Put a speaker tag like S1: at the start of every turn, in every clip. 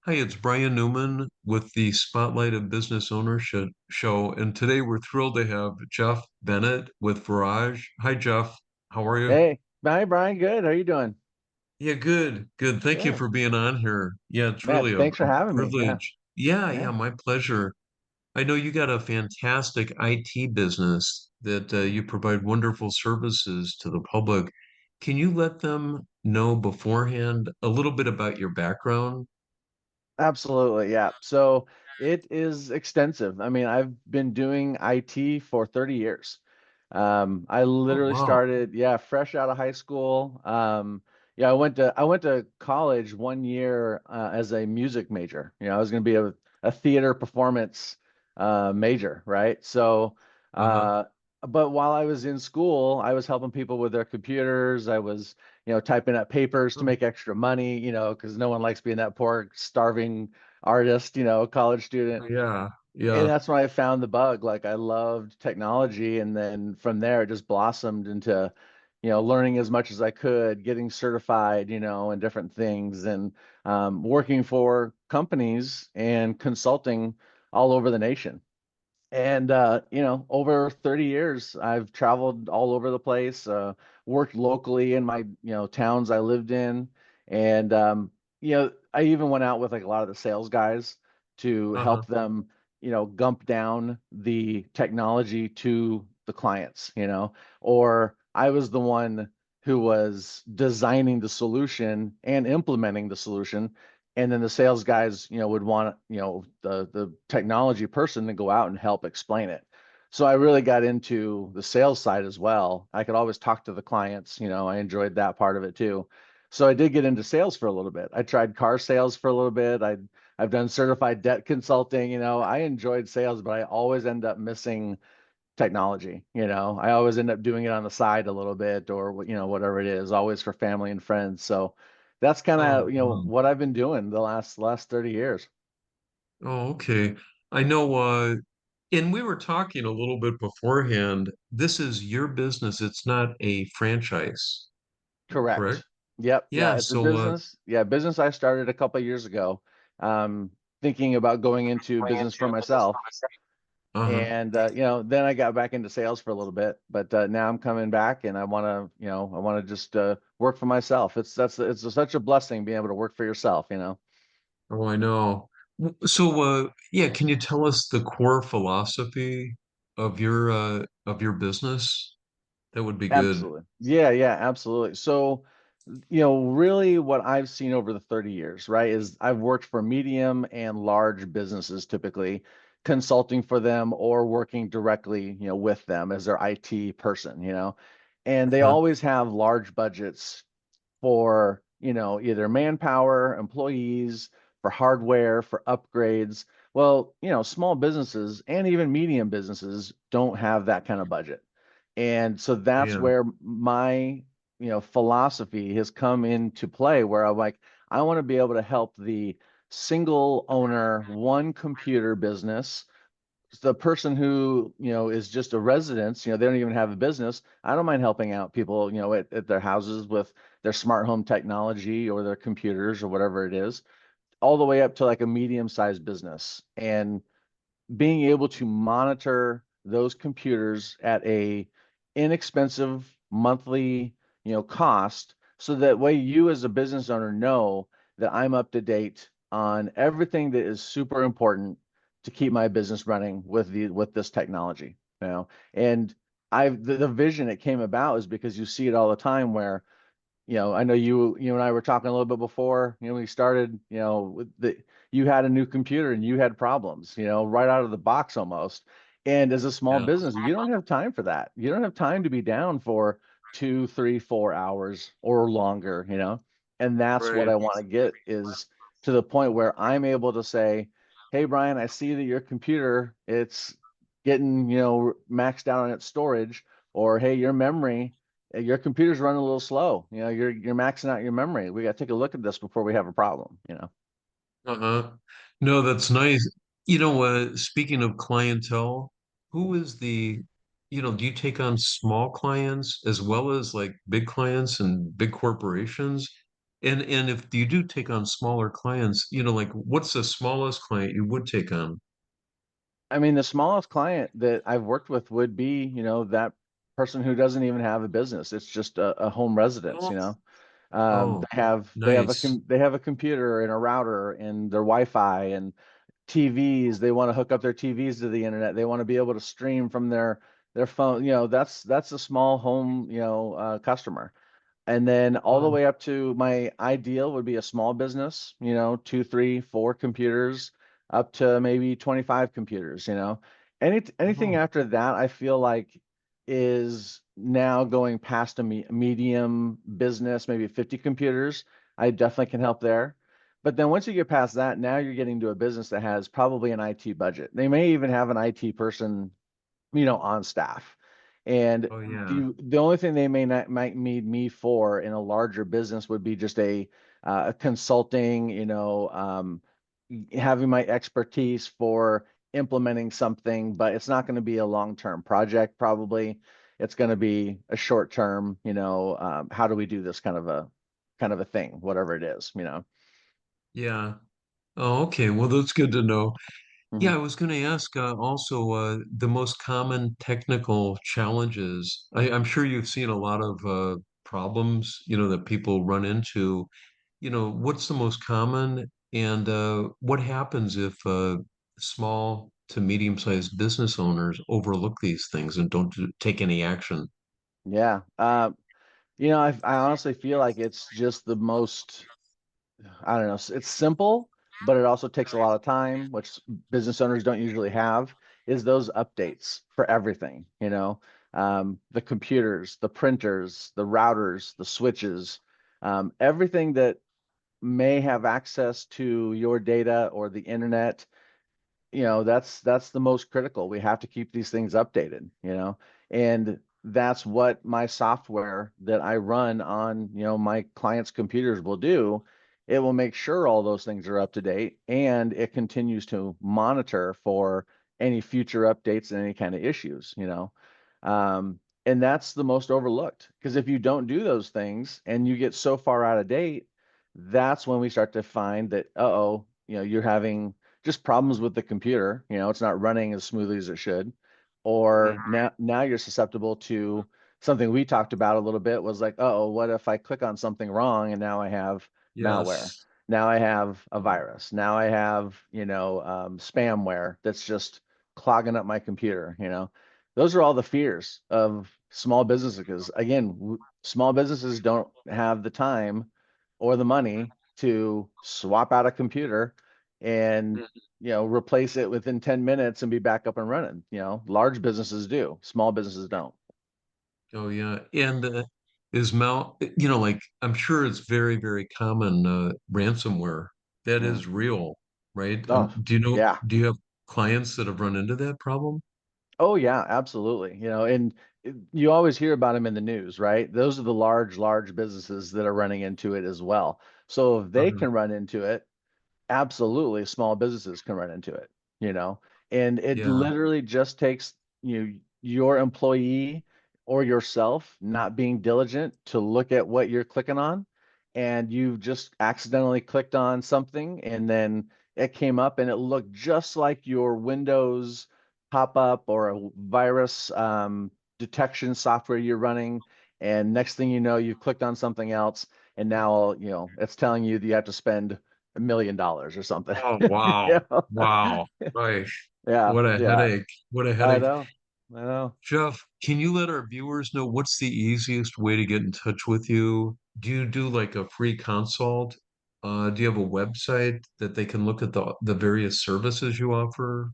S1: Hi, it's Brian Newman with the Spotlight of Business Ownership show, and today we're thrilled to have Jeff Bennett with Verage. Hi, Jeff. How are you?
S2: Hey, hi Brian. Good. How you doing?
S1: Yeah, good, good. Thank you
S2: Good.
S1: for being on here. Yeah, it's
S2: Man,
S1: really a
S2: thanks for having me. Yeah.
S1: privilege. Yeah,
S2: Yeah.
S1: my pleasure. I know you got a fantastic IT business that you provide wonderful services to the public. Can you let them know beforehand a little bit about your background?
S2: Absolutely. Yeah. So it is extensive. I mean, I've been doing IT for 30 years. I
S1: Oh,
S2: literally
S1: wow.
S2: started, yeah, fresh out of high school. Yeah, I went to college 1 year as a music major. I was going to be a theater performance major, right? So,
S1: Uh-huh.
S2: uh, but while I was in school, I was helping people with their computers. I was, typing up papers to make extra money, because no one likes being that poor, starving artist, college student.
S1: Yeah,
S2: And
S1: yeah.
S2: that's when I found the bug. Like I loved technology, and then from there it just blossomed into, learning as much as I could, getting certified, and different things, and working for companies and consulting all over the nation. And over 30 years, I've traveled all over the place, worked locally in my, towns I lived in. And I even went out with like a lot of the sales guys to
S1: Uh-huh.
S2: help them, gump down the technology to the clients, or I was the one who was designing the solution and implementing the solution, and then the sales guys would want the technology person to go out and help explain it. So I really got into the sales side as well. I could always talk to the clients. I enjoyed that part of it too. So I did get into sales for a little bit. I tried car sales for a little bit. I've done certified debt consulting. I enjoyed sales, but I always end up missing technology. I always end up doing it on the side a little bit, or whatever it is, always for family and friends. So that's kind
S1: Oh,
S2: of
S1: wow.
S2: what I've been doing the last 30 years.
S1: Oh, okay. I know, and we were talking a little bit beforehand. This is your business. It's not a franchise, correct?
S2: Correct. Yep. Yeah,
S1: Yeah,
S2: it's a
S1: so
S2: business. Yeah, business I started a couple of years ago, thinking about going into business for myself.
S1: uh-huh.
S2: And then I got back into sales for a little bit, but now I'm coming back, and I want to just work for myself. It's such a blessing being able to work for yourself.
S1: Oh, I know. So, yeah, can you tell us the core philosophy of your business? That would be good.
S2: Absolutely. Yeah, yeah, absolutely. So, really what I've seen over the 30 years, right, is I've worked for medium and large businesses typically, consulting for them or working directly, with them as their IT person. And they
S1: Uh-huh.
S2: always have large budgets for, either manpower, employees, for hardware, for upgrades. Well, small businesses and even medium businesses don't have that kind of budget. And so that's
S1: Yeah.
S2: where my, philosophy has come into play, where I'm like, I want to be able to help the single owner, one computer business, the person who is just a residence, they don't even have a business. I don't mind helping out people, at their houses with their smart home technology or their computers or whatever it is, all the way up to like a medium sized business, and being able to monitor those computers at a inexpensive monthly cost, so that way you as a business owner know that I'm up to date on everything that is super important to keep my business running with this technology. And the vision it came about is because you see it all the time where, I know you and I were talking a little bit before, we started, you had a new computer and you had problems, right out of the box almost. And as a small
S1: Yeah.
S2: business, you don't have time for that. You don't have time to be down for 2, 3, 4 hours or longer. And that's what
S1: Right.
S2: I want to get, is to the point where I'm able to say, hey, Brian, I see that your computer, it's getting, maxed out on its storage, or hey, your memory, your computer's running a little slow. You're maxing out your memory. We got to take a look at this before we have a problem.
S1: Uh-huh. No, that's nice. Speaking of clientele, who is do you take on small clients as well as like big clients and big corporations? And if you do take on smaller clients, like what's the smallest client you would take on?
S2: I mean, the smallest client that I've worked with would be, that person who doesn't even have a business. It's just a home residence,
S1: Oh,
S2: They
S1: oh, nice.
S2: they have a computer and a router and their Wi-Fi and TVs. They want to hook up their TVs to the internet. They want to be able to stream from their phone. That's a small home, customer. And then all the
S1: Wow.
S2: way up to my ideal would be a small business, two, three, four computers, up to maybe 25 computers. Anything
S1: Oh,
S2: after that, I feel like is now going past a medium business, maybe 50 computers. I definitely can help there. But then once you get past that, now you're getting to a business that has probably an IT budget. They may even have an IT person, on staff. And
S1: oh yeah.
S2: the only thing they may not might need me for in a larger business would be just a consulting, having my expertise for implementing something, but it's not going to be a long-term project, probably. It's going to be a short-term, how do we do this kind of a thing, whatever it is.
S1: Yeah. Oh, okay. Well, that's good to know.
S2: Mhm.
S1: Yeah, I was going to ask also the most common technical challenges. I'm sure you've seen a lot of problems, that people run into. What's the most common, and what happens if small to medium-sized business owners overlook these things and don't take any action?
S2: Yeah. I honestly feel like it's just the most I don't know. It's simple, but it also takes a lot of time, which business owners don't usually have, is those updates for everything, the computers, the printers, the routers, the switches, everything that may have access to your data or the internet. That's the most critical. We have to keep these things updated, and that's what my software that I run on, my clients' computers will do. It will make sure all those things are up to date, and it continues to monitor for any future updates and any kind of issues. And that's the most overlooked, because if you don't do those things and you get so far out of date, that's when we start to find that, uh-oh, you're having just problems with the computer. It's not running as smoothly as it should.
S1: Mhm.
S2: Or now you're susceptible to something we talked about a little bit, was like, oh, what if I click on something wrong and now I have malware?
S1: Yes.
S2: Now I have a
S1: Oh,
S2: virus. Now I have, spamware that's just clogging up my computer. Those are all the fears of small businesses. Because again, small businesses don't have the time or the money to swap out a computer and replace it within 10 minutes and be back up and running. Large businesses do, small businesses don't.
S1: oh yeah. And is mal, like I'm sure it's very, very common ransomware. That
S2: Mm.
S1: is real, right?
S2: Oh, yeah.
S1: Do you have clients that have run into that problem?
S2: Oh, yeah, absolutely. And you always hear about them in the news, right? Those are the large businesses that are running into it as well. So if they
S1: Uh-huh.
S2: can run into it, absolutely small businesses can run into it, you know, and it
S1: Yeah.
S2: literally just takes your employee or yourself not being diligent to look at what you're clicking on, and you've just accidentally clicked on something, and then it came up and it looked just like your Windows pop-up or a virus detection software you're running, and next thing you know, you've clicked on something else, and now it's telling you that you have to spend $1 million or something.
S1: Oh, wow.
S2: Yeah,
S1: Wow. Right.
S2: yeah,
S1: What a
S2: yeah.
S1: headache. What a
S2: I
S1: headache.
S2: know, I know.
S1: Jeff, can you let our viewers know what's the easiest way to get in touch with you? Do you do like a free consult? Do you have a website that they can look at the various services you offer?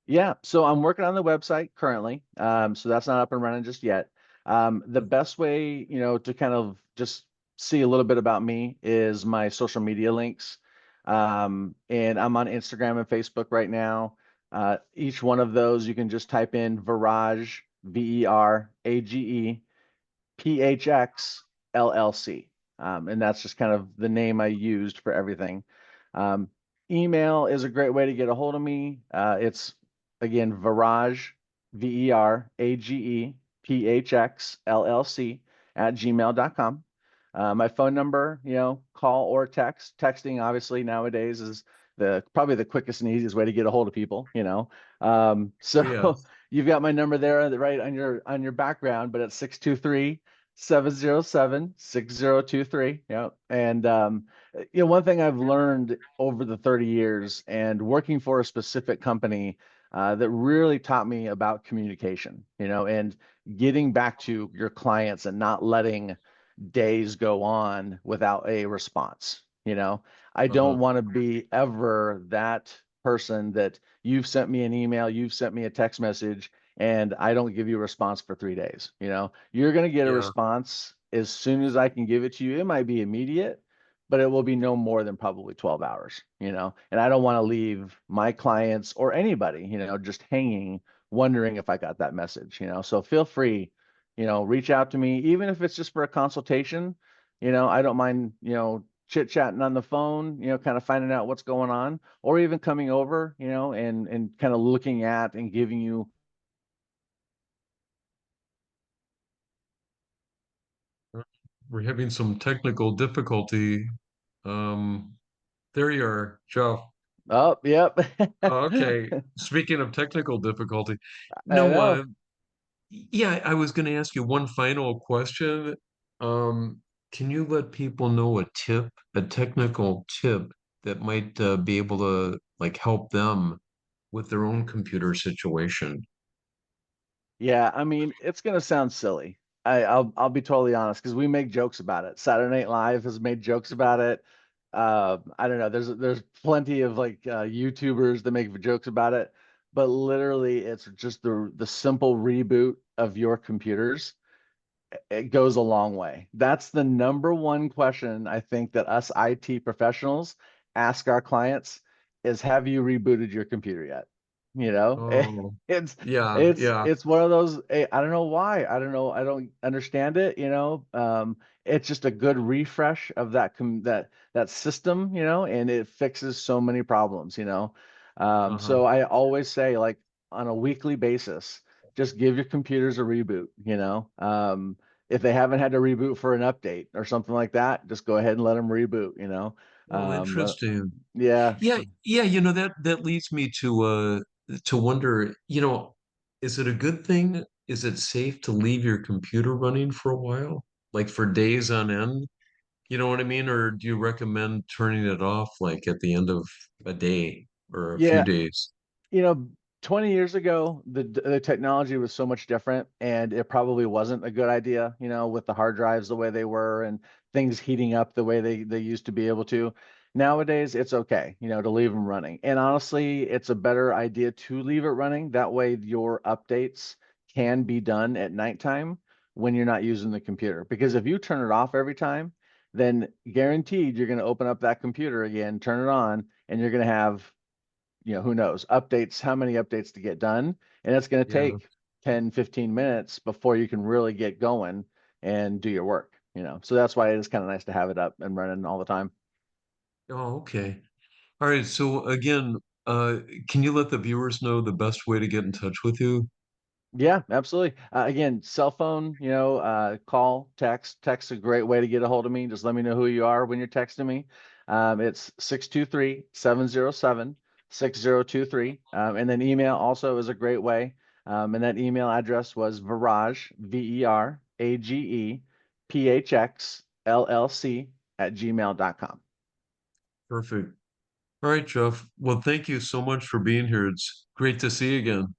S2: Yeah, so I'm working on the website currently. So that's not up and running just yet. The best way, to kind of just see a little bit about me is my social media links. And I'm on Instagram and Facebook right now. Each one of those, you can just type in Verage, Verage, PHX LLC. And that's just kind of the name I used for everything. Um, Email is a great way to get a hold of me. It's again Verage, VERAGE, PHX LLC at gmail.com. My phone number, call or text. Texting, obviously, nowadays is probably the quickest and easiest way to get a hold of people.
S1: Oh
S2: So
S1: yes.
S2: you've got my number there right on your background, but it's 623-707-6023. Yeah. And one thing I've learned over the 30 years and working for a specific company that really taught me about communication, and getting back to your clients and not letting days go on without a response. I
S1: Uh-huh.
S2: don't want to be ever that person that you've sent me an email, you've sent me a text message, and I don't give you a response for 3 days. You're going to get a
S1: Yeah.
S2: response as soon as I can give it to you. It might be immediate, but it will be no more than probably 12 hours. And I don't want to leave my clients or anybody, just hanging, wondering if I got that message. So feel free, reach out to me, even if it's just for a consultation. I don't mind, chit chatting on the phone, kind of finding out what's going on, or even coming over, and kind of looking at and giving you.
S1: We're having some technical difficulty. Um, there you are, Jeff.
S2: Oh, yep.
S1: Okay. Speaking of technical difficulty,
S2: I
S1: no,
S2: know.
S1: yeah, I was going to ask you one final question. Um, can you let people know a technical tip that might be able to like help them with their own computer situation?
S2: Yeah, I mean, it's gonna sound silly. I'll be totally honest because we make jokes about it. Saturday Night Live has made jokes about it. I don't know. There's plenty of like YouTubers that make jokes about it, but literally, it's just the simple reboot of your computers. It goes a long way. That's the number one question I think that us IT professionals ask our clients is, have you rebooted your computer yet? You know,
S1: Oh,
S2: it's
S1: yeah,
S2: it's
S1: yeah,
S2: it's one of those, I don't know why. I don't know. I don't understand it. It's just a good refresh of that system, and it fixes so many problems.
S1: uh-huh.
S2: So I always say, like, on a weekly basis, just give your computers a reboot. If they haven't had to reboot for an update or something like that, just go ahead and let them reboot.
S1: Oh,
S2: But
S1: interesting.
S2: yeah,
S1: Yeah, yeah, that leads me to wonder, is it a good thing? Is it safe to leave your computer running for a while? Like for days on end? You know what I mean? Or do you recommend turning it off like at the end of a day or a few
S2: yeah,
S1: days?
S2: you know, 20 years ago, the technology was so much different, and it probably wasn't a good idea, with the hard drives the way they were and things heating up the way they used to be able to. Nowadays, it's okay, to leave them running. And honestly, it's a better idea to leave it running. That way, your updates can be done at nighttime when you're not using the computer. Because if you turn it off every time, then guaranteed you're going to open up that computer again, turn it on, and you're going to have, who knows, updates, how many updates to get done. And it's going to
S1: Yeah.
S2: take 10, 15 minutes before you can really get going and do your work. So that's why it is kind of nice to have it up and running all the time.
S1: Oh, okay. All right. So again, uh, can you let the viewers know the best way to get in touch with you?
S2: Yeah, absolutely. Again, cell phone, call, text. Text is a great way to get a hold of me. Just let me know who you are when you're texting me. It's 623-707-6023. And then email also is a great way. And that email address was Verage, VERAGEPHX @gmail.com.
S1: Perfect. All right, Jeff. Well, thank you so much for being here. It's great to see you again.